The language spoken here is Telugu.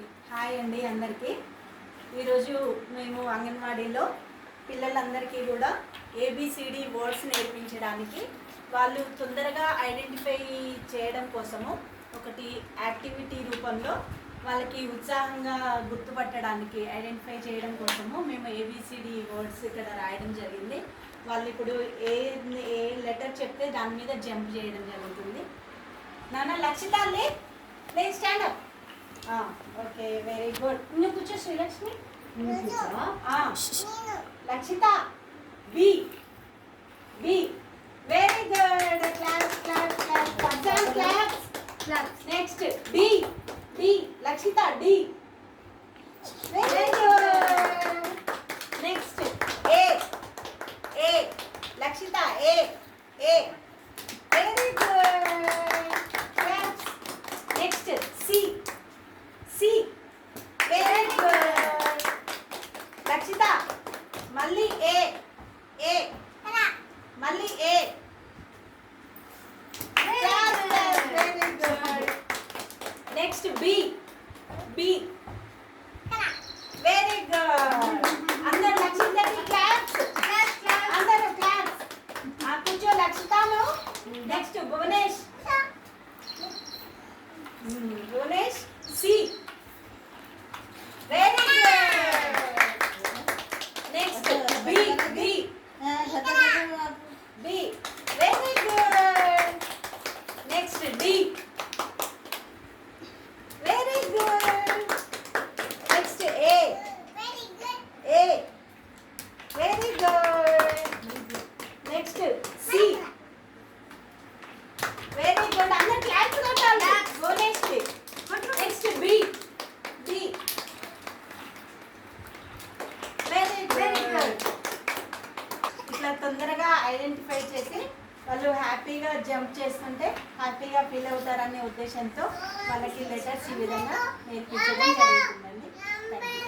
ఓకే హాయ్ అండి అందరికీ. ఈరోజు మేము అంగన్వాడీలో పిల్లలందరికీ కూడా ఏబిసిడి వర్డ్స్ నేర్పించడానికి వాళ్ళు తొందరగా ఐడెంటిఫై చేయడం కోసము ఒకటి యాక్టివిటీ రూపంలో వాళ్ళకి ఉత్సాహంగా గుర్తుపట్టడానికి ఐడెంటిఫై చేయడం కోసము మేము ఏబిసిడి వర్డ్స్ ఇక్కడ రాయడం జరిగింది. వాళ్ళు ఇప్పుడు ఏ ఏ లెటర్ చెప్తే దాని మీద జంప్ చేయడం జరుగుతుంది. నాన్న లక్షిత లే stand up. Okay very good. నువ్వు కూర్చో Srilakshmi. Lakshita B B very good. Class class class person class class. Next D D Lakshita D very good. Next A A Lakshita A A very good. Class. Next C C very good. Lakshita మళ్ళీ ఏ ఏ మళ్ళీ A very good. Next B B very good. అందరు లక్షితకి క్లాప్స్. అందరూ క్లాప్స్. కూర్చో లక్షితను. Next Bhuvanesh Bhuvanesh C very good. Next B B B very good. Next D very good. Next A A very good. Next C very good. అందరు క్లాప్స్ కొట్టాలి భువనేష్కి. Next B B very good. ఇట్లా తొందరగా ఐడెంటిఫై చేసి వాళ్ళు హ్యాపీగా జంప్ చేస్తుంటే హ్యాపీగా ఫీల్ అవుతారనే ఉద్దేశంతో వాళ్ళకి లెటర్స్ ఈ విధంగా నేర్పించడం జరుగుతుందండి. Thank you.